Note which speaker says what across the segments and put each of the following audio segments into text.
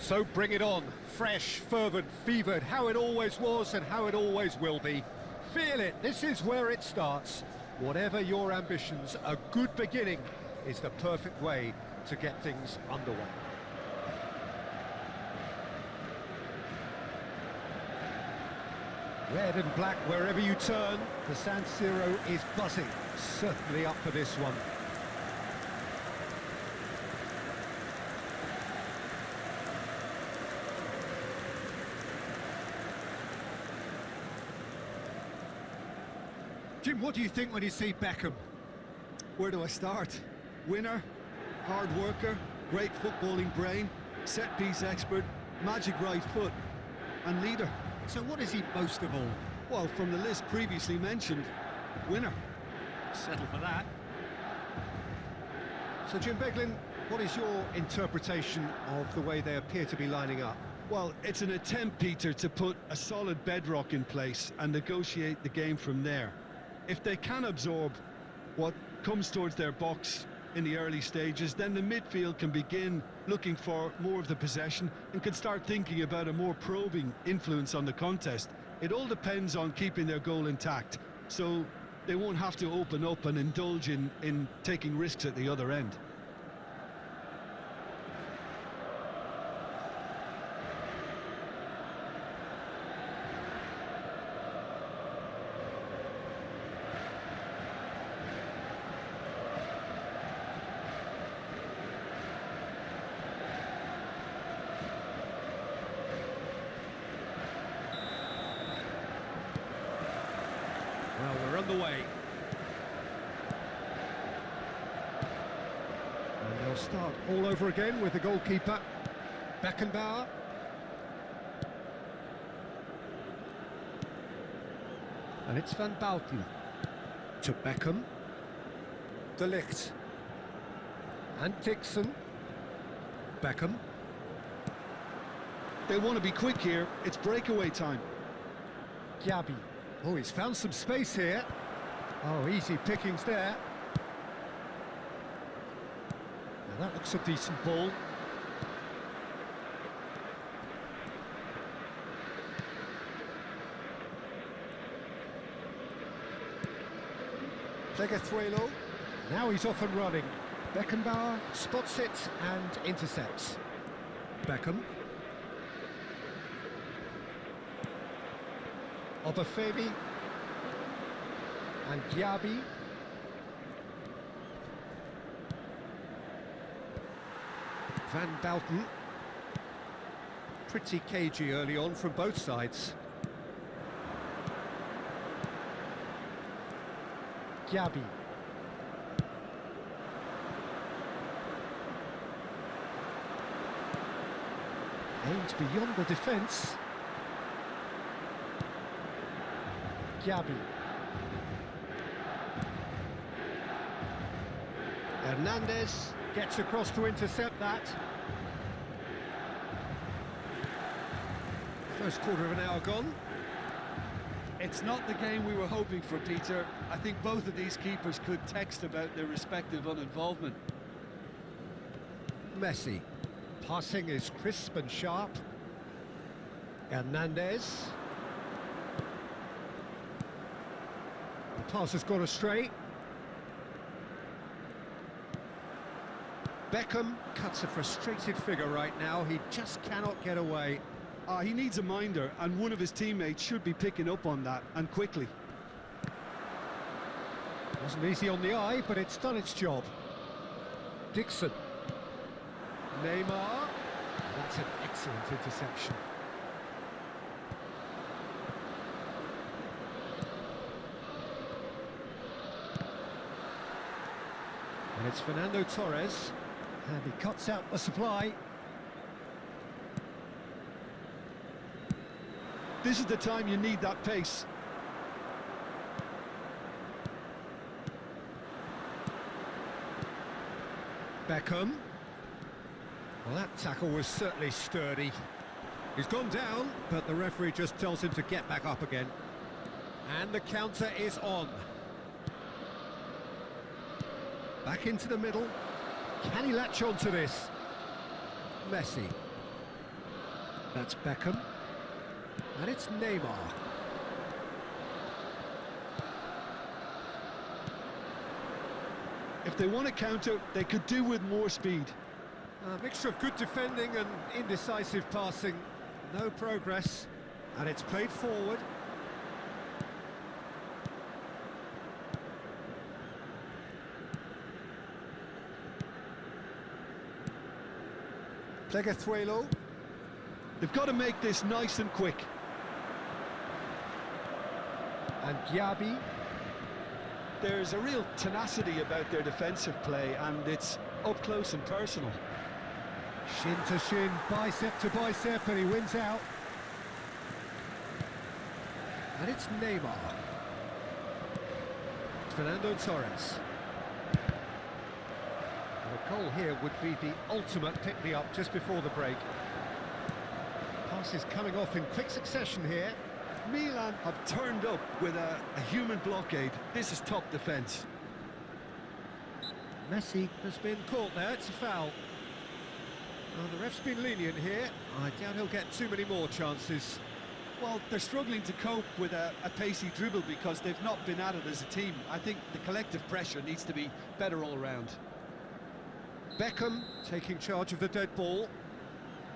Speaker 1: So bring it on. Fresh, fervent, fevered, how it always was and how it always will be. Feel it, this is where it starts. Whatever your ambitions, a good beginning is the perfect way to get things underway. Red and black wherever you turn, the San Siro is buzzing. Certainly up for this one. Jim, what do you think when you see Beckham?
Speaker 2: Where do I start? Winner, hard worker, great footballing brain, set-piece expert, magic right foot, and leader.
Speaker 1: So what is he most of all?
Speaker 2: Well, from the list previously mentioned, winner.
Speaker 1: Settle for that. So Jim Beglin, what is your interpretation of the way they appear to be lining up?
Speaker 2: Well, it's an attempt, Peter, to put a solid bedrock in place and negotiate the game from there. If they can absorb what comes towards their box in the early stages, then the midfield can begin looking for more of the possession and can start thinking about a more probing influence on the contest. It all depends on keeping their goal intact, so they won't have to open up and indulge in taking risks at the other end.
Speaker 1: Well, we're underway. And they'll start all over again with the goalkeeper, Beckenbauer. And it's Van Bouten to Beckham. De Ligt. And Dixon. Beckham.
Speaker 2: They want to be quick here. It's breakaway time.
Speaker 1: Diaby. Oh, he's found some space here. Oh, easy pickings there. Now that looks a decent ball. Pleguezuelo. Now he's off and running. Beckenbauer spots it and intercepts. Beckham. Obafemi and Diaby. Van Bouten. Pretty cagey early on from both sides. Diaby. Aimed beyond the defence. Diaby. Hernandez gets across to intercept that. First quarter of an hour gone.
Speaker 2: It's not the game we were hoping for, Peter. I think both of these keepers could text about their respective uninvolvement.
Speaker 1: Messi. Passing is crisp and sharp. Hernandez. The pass has gone astray. Beckham cuts a frustrated figure right now. He just cannot get away.
Speaker 2: He needs a minder, and one of his teammates should be picking up on that, and quickly.
Speaker 1: Wasn't easy on the eye, but it's done its job. Dixon. Neymar. That's an excellent interception. And it's Fernando Torres. And he cuts out the supply.
Speaker 2: This is the time you need that pace.
Speaker 1: Beckham. Well, that tackle was certainly sturdy. He's gone down, but the referee just tells him to get back up again. And the counter is on. Back into the middle. Can he latch on to this? Messi. That's Beckham. And it's Neymar.
Speaker 2: If they want to counter, they could do with more speed.
Speaker 1: A mixture of good defending and indecisive passing. No progress. And it's played forward. Pleguezuelo.
Speaker 2: They've got to make this nice and quick.
Speaker 1: And Diaby.
Speaker 2: There's a real tenacity about their defensive play, and it's up close and personal.
Speaker 1: Shin to shin, bicep to bicep, and he wins out. And it's Neymar. Fernando Torres. A goal here would be the ultimate pick-me-up just before the break. Passes coming off in quick succession here.
Speaker 2: Milan have turned up with a human blockade. This is top defence.
Speaker 1: Messi has been caught there, it's a foul. Well, the ref's been lenient here. I doubt he'll get too many more chances.
Speaker 2: Well, they're struggling to cope with a pacey dribble because they've not been at it as a team. I think the collective pressure needs to be better all round.
Speaker 1: Beckham taking charge of the dead ball.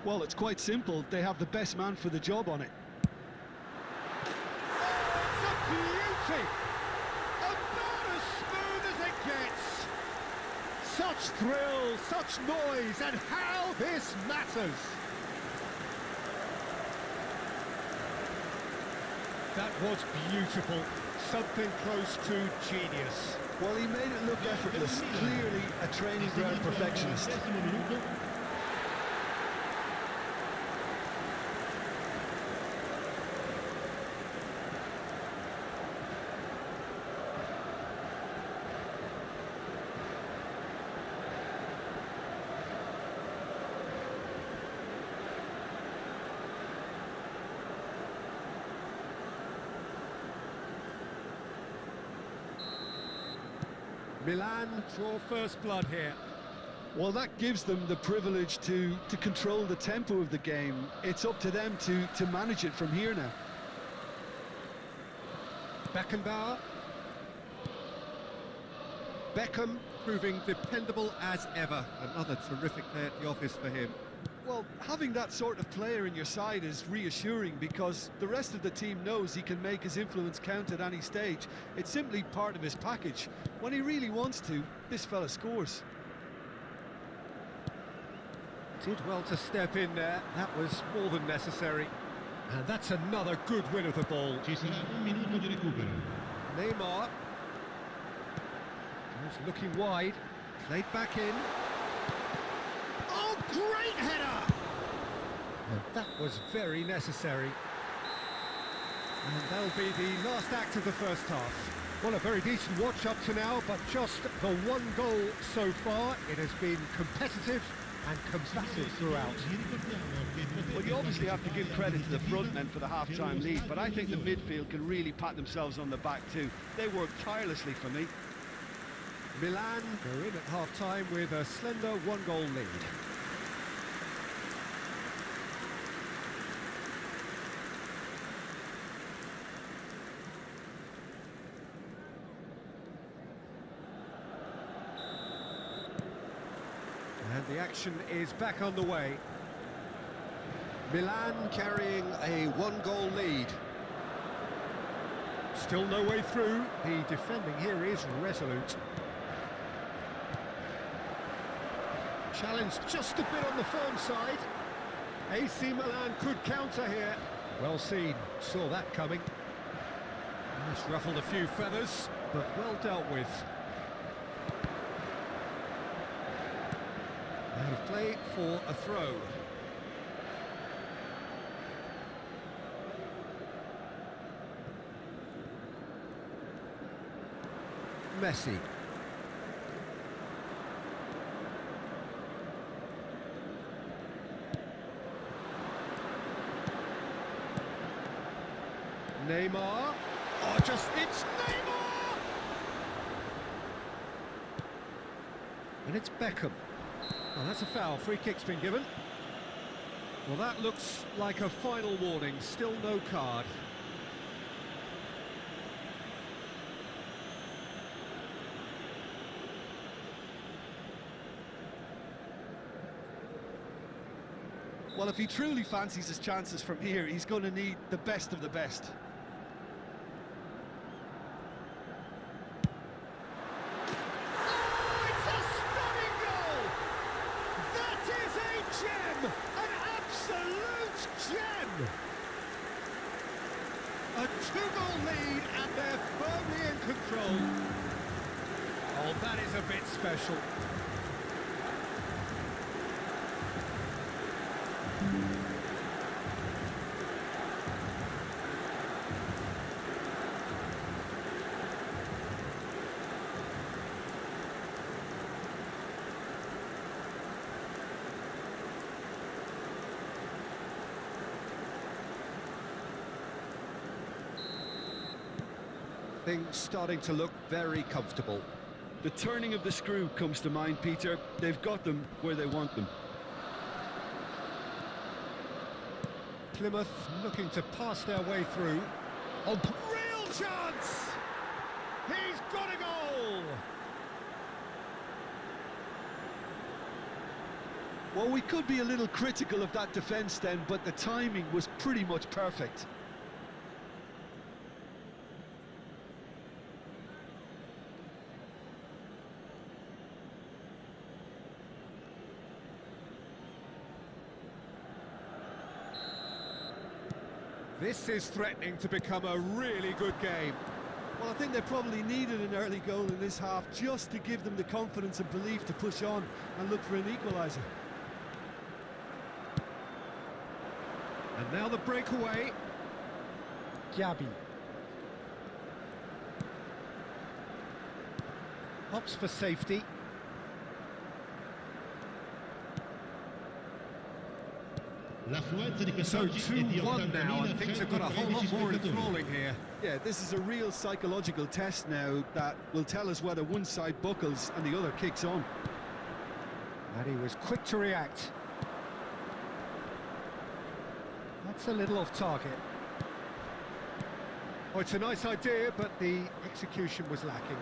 Speaker 2: Well, it's quite simple. They have the best man for the job on it.
Speaker 1: It's a beauty! About as smooth as it gets! Such thrill, such noise, and how this matters! That was beautiful. Something close to genius.
Speaker 2: Well, he made it look effortless. Clearly a training ground perfectionist.
Speaker 1: Milan draw first blood here.
Speaker 2: Well, that gives them the privilege to control the tempo of the game. It's up to them to manage it from here now.
Speaker 1: Beckenbauer. Beckham proving dependable as ever. Another terrific day at the office for him.
Speaker 2: Well, having that sort of player in your side is reassuring because the rest of the team knows he can make his influence count at any stage. It's simply part of his package. When he really wants to, this fella scores.
Speaker 1: Did well to step in there. That was more than necessary. And that's another good win of the ball. Neymar. He's looking wide. Played back in. Oh, great header! And that was very necessary. And that'll be the last act of the first half. Well, a very decent watch up to now, but just the one goal so far. It has been competitive and combative throughout.
Speaker 2: Well, you obviously have to give credit to the front men for the half-time lead, but I think the midfield can really pat themselves on the back too. They worked tirelessly for me.
Speaker 1: Milan go in at half-time with a slender one-goal lead. And the action is back on the way. Milan carrying a one-goal lead. Still no way through. The defending here is resolute. Challenge just a bit on the firm side. AC Milan could counter here. Well seen, saw that coming. It's ruffled a few feathers, but well dealt with. Out of play for a throw. Messi. Neymar. Oh, it's Neymar! And it's Beckham. Oh, that's a foul. Free kick's been given. Well, that looks like a final warning, still no card.
Speaker 2: Well, if he truly fancies his chances from here, he's going to need the best of the best.
Speaker 1: Oh, it's a stunning goal! That is a gem! An absolute gem! A two-goal lead and they're firmly in control. Oh, that is a bit special. Things starting to look very comfortable.
Speaker 2: The turning of the screw comes to mind, Peter. They've got them where they want them.
Speaker 1: Plymouth looking to pass their way through. Oh, real chance! He's got a goal!
Speaker 2: Well, we could be a little critical of that defence then, but the timing was pretty much perfect.
Speaker 1: This is threatening to become a really good game.
Speaker 2: Well, I think they probably needed an early goal in this half just to give them the confidence and belief to push on and look for an equaliser.
Speaker 1: And now the breakaway. Gabi. Opts for safety. So 2-1 now, and things have got a whole lot more enthralling here.
Speaker 2: Yeah, this is a real psychological test now that will tell us whether one side buckles and the other kicks on.
Speaker 1: And he was quick to react. That's a little off target. Oh, it's a nice idea, but the execution was lacking.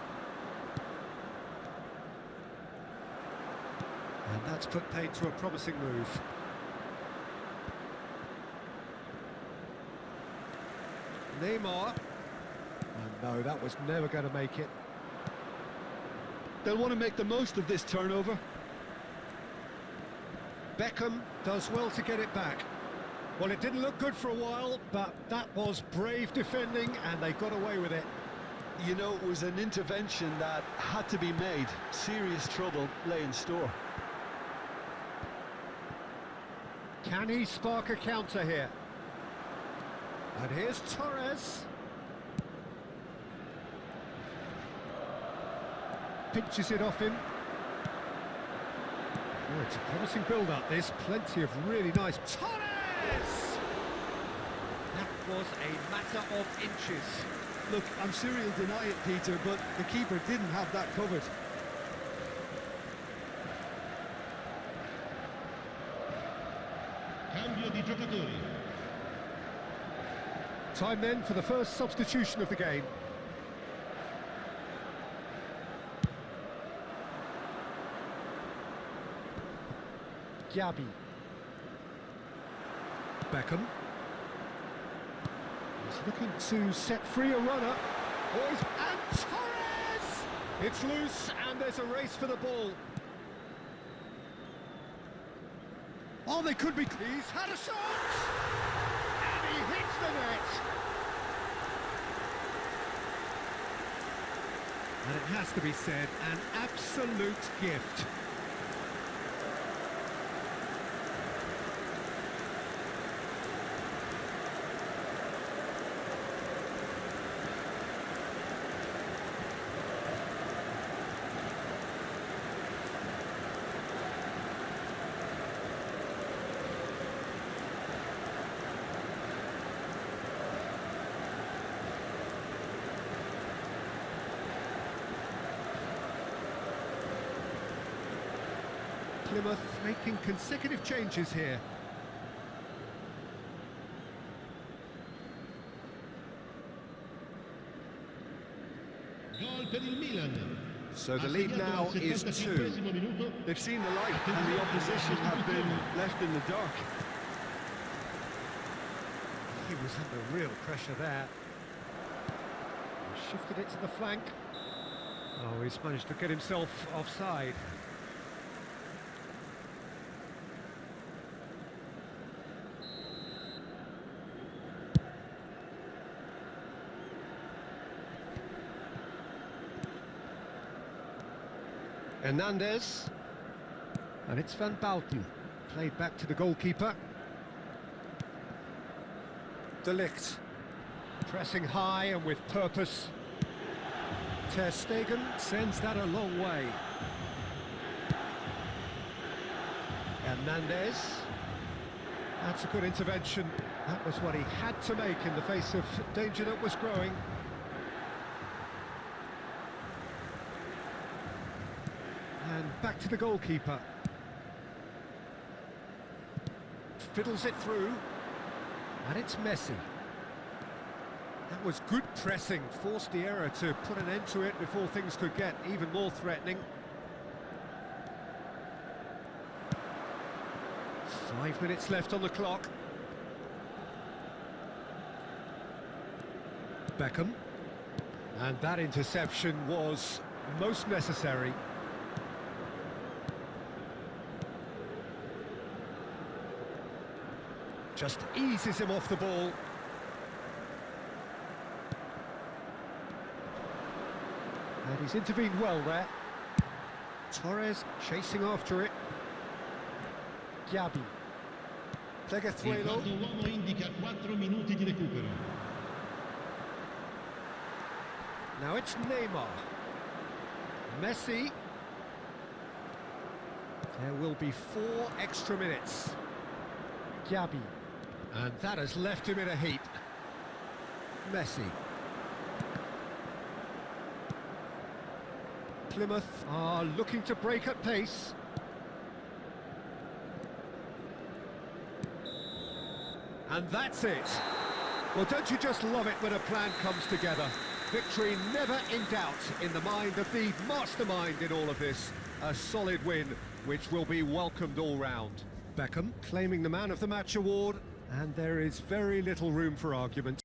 Speaker 1: And that's put paid to a promising move. Neymar. Oh no, that was never going to make it.
Speaker 2: They'll want to make the most of this turnover.
Speaker 1: Beckham does well to get it back. Well, it didn't look good for a while, but that was brave defending and they got away with it.
Speaker 2: You know, it was an intervention that had to be made. Serious trouble lay in store.
Speaker 1: Can he spark a counter here? And here's Torres. Pinches it off him. Oh, it's a promising build-up, this. Plenty of really nice... Torres! That was a matter of inches.
Speaker 2: Look, I'm sure he'll deny it, Peter, but the keeper didn't have that covered.
Speaker 3: Cambio di giocatori.
Speaker 1: Time then for the first substitution of the game. Gabi. Beckham. He's looking to set free a runner. Oh, and Torres! It's loose and there's a race for the ball. Oh, they could be... He's had a shot! And he hits the net. And it has to be said, an absolute gift. Plymouth making consecutive changes here. So the lead now is 2.
Speaker 2: They've seen the light and the opposition have been left in the dark.
Speaker 1: He was under real pressure there. Shifted it to the flank. Oh, he's managed to get himself offside. Hernandez, and it's Van Bouten, played back to the goalkeeper. De Ligt, pressing high and with purpose. Ter Stegen sends that a long way. Hernandez, that's a good intervention. That was what he had to make in the face of danger that was growing. And back to the goalkeeper. Fiddles it through. And it's Messi. That was good pressing, forced the error to put an end to it before things could get even more threatening. 5 minutes left on the clock. Beckham. And that interception was most necessary. Just eases him off the ball. And he's intervened well there. Torres chasing after it. Gabi. Pleguezuelo. Now it's Neymar. Messi. There will be 4 extra minutes. Gabi. And that has left him in a heap. Messi. Plymouth are looking to break at pace. And that's it. Well, don't you just love it when a plan comes together? Victory never in doubt in the mind of the mastermind in all of this. A solid win, which will be welcomed all round. Beckham claiming the Man of the Match award, and there is very little room for argument.